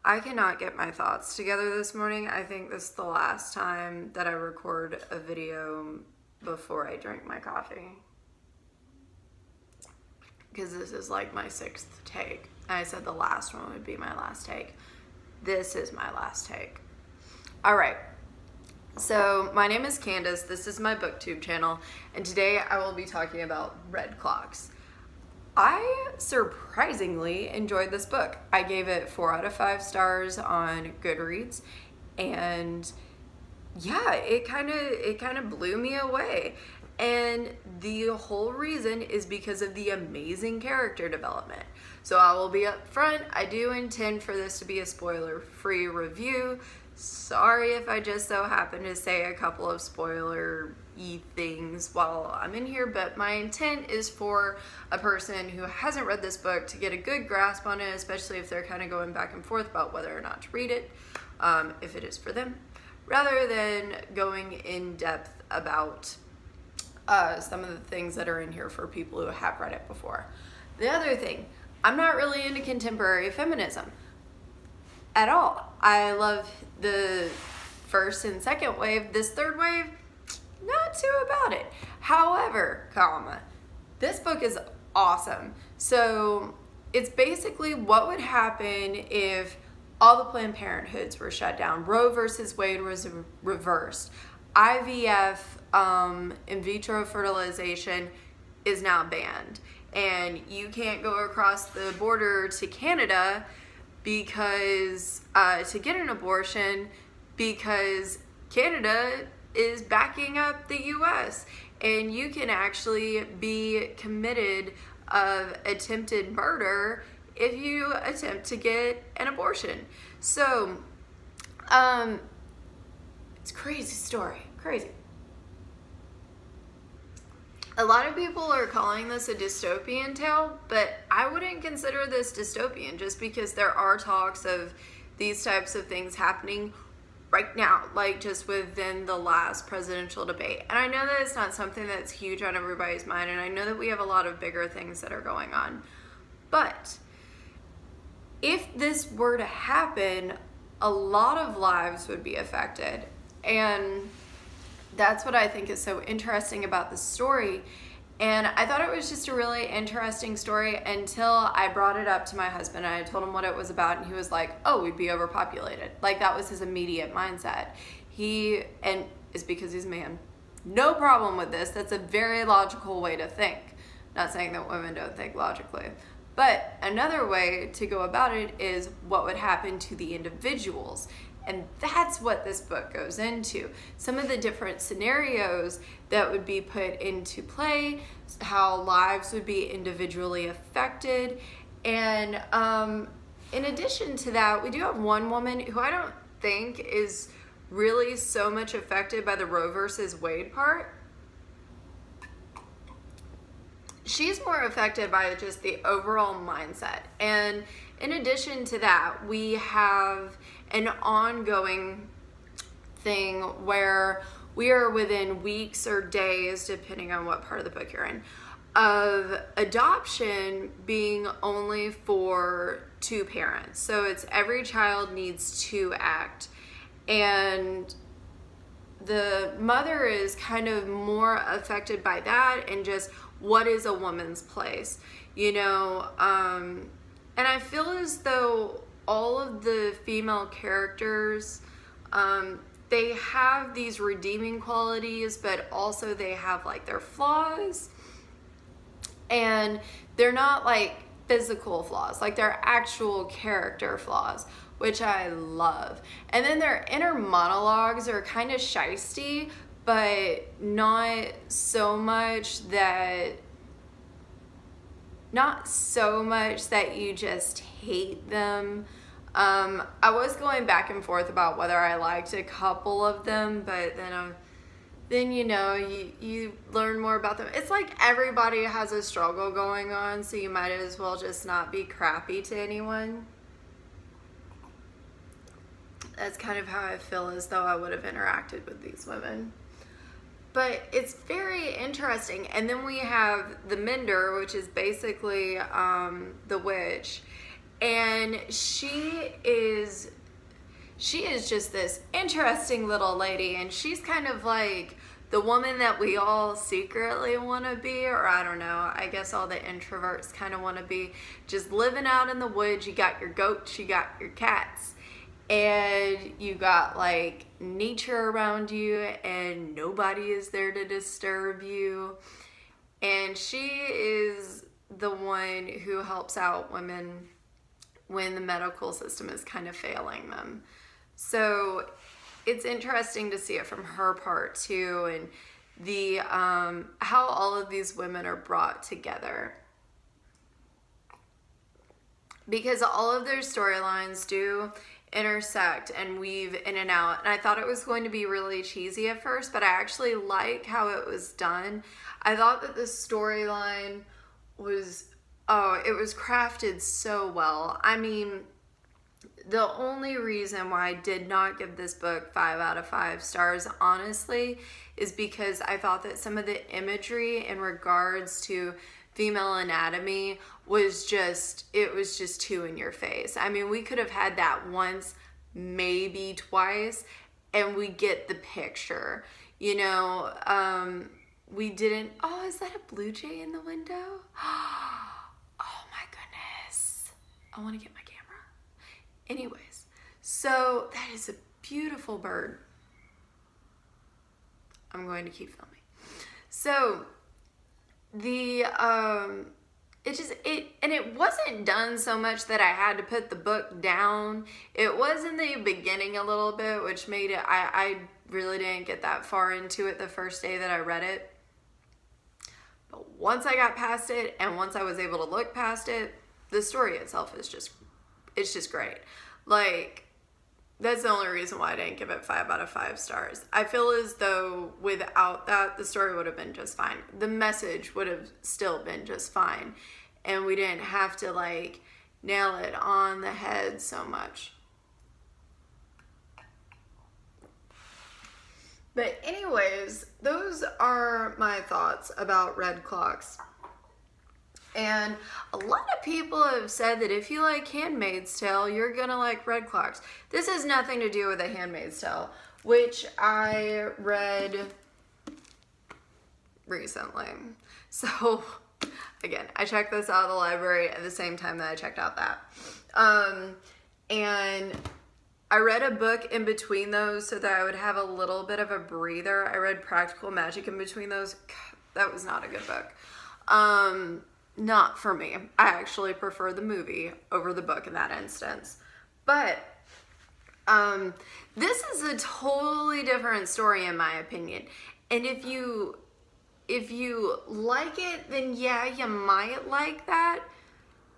I cannot get my thoughts together this morning. I think this is the last time that I record a video before I drink my coffee. Because this is like my 6th take. I said the last one would be my last take. This is my last take. All right. So my name is Candace. This is my booktube channel. And today I will be talking about Red Clocks. I surprisingly enjoyed this book. I gave it 4 out of 5 stars on Goodreads, and yeah, it kind of blew me away. And the whole reason is because of the amazing character development. So I will be upfront, I do intend for this to be a spoiler-free review. Sorry if I just so happen to say a couple of spoiler-y things while I'm in here, but my intent is for a person who hasn't read this book to get a good grasp on it, especially if they're kind of going back and forth about whether or not to read it, if it is for them, rather than going in depth about some of the things that are in here for people who have read it before. The other thing, I'm not really into contemporary feminism at all. I love the first and second wave. This third wave, not too about it. However, this book is awesome. So it's basically what would happen if all the Planned Parenthoods were shut down. Roe versus Wade was reversed. IVF, in vitro fertilization, is now banned. And you can't go across the border to Canada because to get an abortion, because Canada is backing up the US, and you can actually be committed of attempted murder if you attempt to get an abortion. So it's a crazy story, crazy. A lot of people are calling this a dystopian tale, but I wouldn't consider this dystopian just because there are talks of these types of things happening right now, like just within the last presidential debate. And I know that it's not something that's huge on everybody's mind, and I know that we have a lot of bigger things that are going on. But if this were to happen, a lot of lives would be affected. And that's what I think is so interesting about the story. And I thought it was just a really interesting story until I brought it up to my husband and I told him what it was about, and he was like, oh, we'd be overpopulated. Like, that was his immediate mindset. And it's because he's a man. No problem with this. That's a very logical way to think. Not saying that women don't think logically. But another way to go about it is what would happen to the individuals. And that's what this book goes into. Some of the different scenarios that would be put into play, how lives would be individually affected. And in addition to that, we do have one woman who I don't think is really so much affected by the Roe versus Wade part. She's more affected by just the overall mindset. And in addition to that, we have an ongoing thing where we are within weeks or days, depending on what part of the book you're in, of adoption being only for 2 parents. So it's every child needs to act. And the mother is kind of more affected by that, and just what is a woman's place, you know? And I feel as though all of the female characters, they have these redeeming qualities, but also they have like their flaws, and they're not like physical flaws, like they're actual character flaws, which I love. And then their inner monologues are kind of shisty, but not so much that you just hate them. I was going back and forth about whether I liked a couple of them, but then you know, you learn more about them. It's like everybody has a struggle going on, so you might as well just not be crappy to anyone. That's kind of how I feel as though I would have interacted with these women. But it's very interesting. And then we have the Mender, which is basically the witch. And she is just this interesting little lady, and she's kind of like the woman that we all secretly want to be, or I don't know, I guess all the introverts kind of want to be, just living out in the woods. You got your goats, you got your cats, and you got like nature around you, and nobody is there to disturb you. And she is the one who helps out women when the medical system is kind of failing them. So it's interesting to see it from her part too, and the how all of these women are brought together, because all of their storylines do intersect and weave in and out. And I thought it was going to be really cheesy at first, but I actually like how it was done. I thought that the storyline was, oh, it was crafted so well. I mean, the only reason why I did not give this book 5 out of 5 stars, honestly, is because I thought that some of the imagery in regards to female anatomy was just, it was just too in your face. I mean, we could have had that once, maybe twice, and we get the picture, you know. We didn't, oh, is that a blue jay in the window? Oh my goodness. I want to get my camera. Anyways, so that is a beautiful bird. I'm going to keep filming. So the it wasn't done so much that I had to put the book down. It was in the beginning a little bit, which made it, I really didn't get that far into it the first day that I read it. But once I got past it, and once I was able to look past it, the story itself is just, it's just great. Like, that's the only reason why I didn't give it 5 out of 5 stars. I feel as though without that, the story would have been just fine. The message would have still been just fine. And we didn't have to, like, nail it on the head so much. But anyways, those are my thoughts about Red Clocks. And a lot of people have said that if you like Handmaid's Tale, you're gonna like Red Clocks. This has nothing to do with A Handmaid's Tale, which I read recently. So, again, I checked this out of the library at the same time that I checked out that. And I read a book in between those so that I would have a little bit of a breather. I read Practical Magic in between those. God, that was not a good book. Not for me. I actually prefer the movie over the book in that instance. But this is a totally different story in my opinion. And if you like it, then yeah, you might like that.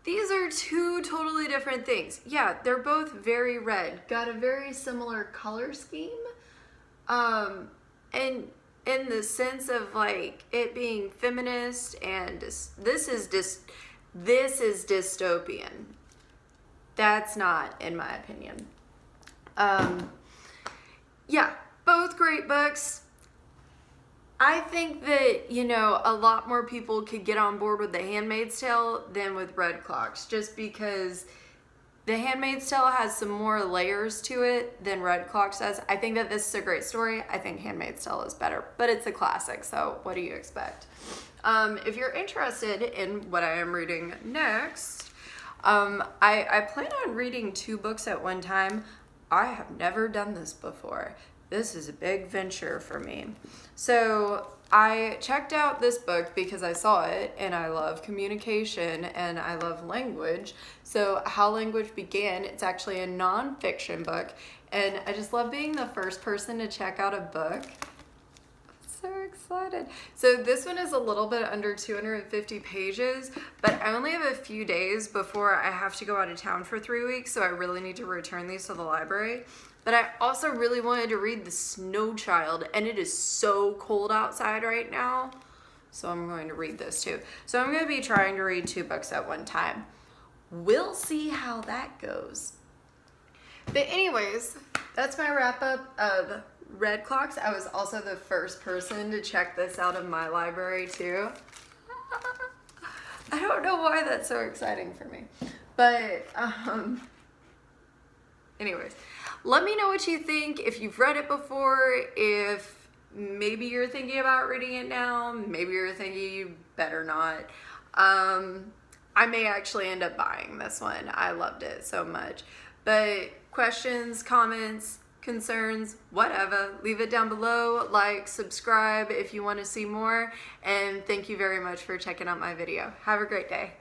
These are two totally different things. Yeah, they're both very red, got a very similar color scheme. And in the sense of like it being feminist, and this is dystopian. That's not, in my opinion. Yeah, both great books. I think that, you know, a lot more people could get on board with The Handmaid's Tale than with Red Clocks, just because The Handmaid's Tale has some more layers to it than Red Clocks does. I think that this is a great story. I think Handmaid's Tale is better, but it's a classic, so what do you expect? If you're interested in what I am reading next, I plan on reading 2 books at one time. I have never done this before. This is a big venture for me. So I checked out this book because I saw it and I love communication and I love language. So How Language Began, it's actually a nonfiction book, and I just love being the first person to check out a book. So excited. So this one is a little bit under 250 pages, but I only have a few days before I have to go out of town for 3 weeks, so I really need to return these to the library. But I also really wanted to read The Snow Child, and it is so cold outside right now, so I'm going to read this too. So I'm going to be trying to read 2 books at one time. We'll see how that goes. But anyways, that's my wrap up of Red Clocks. I was also the first person to check this out of my library too. I don't know why that's so exciting for me. But, anyways, let me know what you think. If you've read it before, if maybe you're thinking about reading it now, maybe you're thinking you better not. I may actually end up buying this one. I loved it so much. But questions, comments, concerns, whatever, leave it down below. Like, subscribe if you want to see more. And thank you very much for checking out my video. Have a great day.